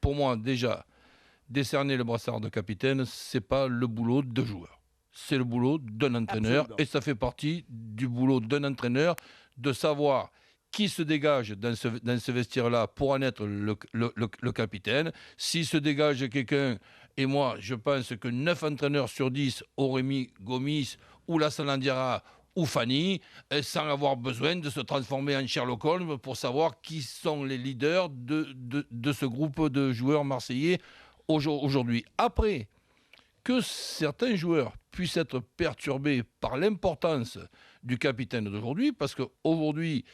pour moi, déjà, décerner le brassard de capitaine, ce n'est pas le boulot de joueur. C'est le boulot d'un entraîneur. Absolument. Et ça fait partie du boulot d'un entraîneur de savoir qui se dégage dans ce vestiaire-là pour en être le capitaine. S'il se dégage quelqu'un, et moi, je pense que 9 entraîneurs sur 10 auraient mis Gomis ou Lassana Diarra ou Fanny, sans avoir besoin de se transformer en Sherlock Holmes pour savoir qui sont les leaders de ce groupe de joueurs marseillais aujourd'hui. Après, que certains joueurs puissent être perturbés par l'importance du capitaine d'aujourd'hui, parce qu'aujourd'hui,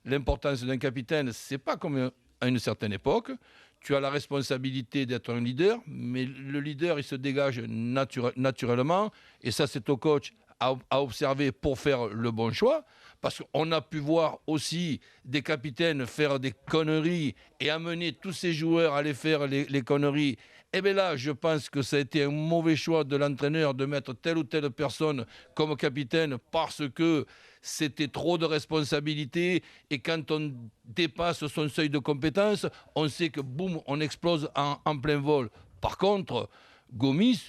l'importance d'un capitaine, ce n'est pas comme à une certaine époque. Tu as la responsabilité d'être un leader, mais le leader, il se dégage naturellement, et ça, c'est au coach à observer pour faire le bon choix, parce qu'on a pu voir aussi des capitaines faire des conneries et amener tous ces joueurs à aller faire les conneries. Et bien là, je pense que ça a été un mauvais choix de l'entraîneur de mettre telle ou telle personne comme capitaine parce que c'était trop de responsabilités et quand on dépasse son seuil de compétence, on sait que boum, on explose en plein vol. Par contre, Gomis,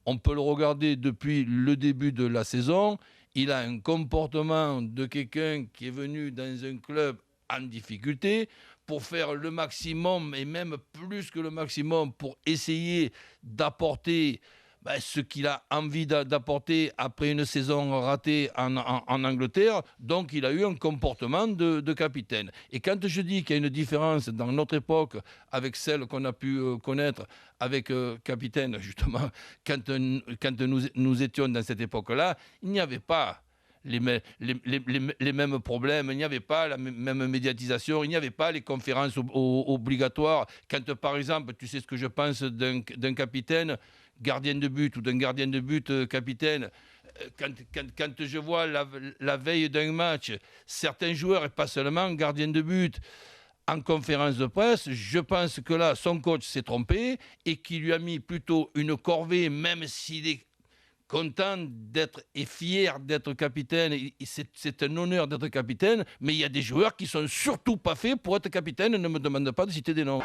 on peut le regarder depuis le début de la saison. Il a un comportement de quelqu'un qui est venu dans un club en difficulté pour faire le maximum et même plus que le maximum pour essayer d'apporter ce qu'il a envie d'apporter après une saison ratée en Angleterre. Donc, il a eu un comportement de capitaine. Et quand je dis qu'il y a une différence dans notre époque avec celle qu'on a pu connaître avec capitaine, justement, quand nous étions dans cette époque-là, il n'y avait pas les mêmes problèmes, il n'y avait pas la même médiatisation, il n'y avait pas les conférences obligatoires. Quand, par exemple, tu sais ce que je pense d'un capitaine gardien de but ou d'un gardien de but capitaine, quand je vois la veille d'un match, certains joueurs, et pas seulement gardiens de but, en conférence de presse, je pense que là, son coach s'est trompé et qu'il lui a mis plutôt une corvée, même s'il est content d'être et fier d'être capitaine. C'est un honneur d'être capitaine, mais il y a des joueurs qui sont surtout pas faits pour être capitaine. Ne me demande pas de citer des noms.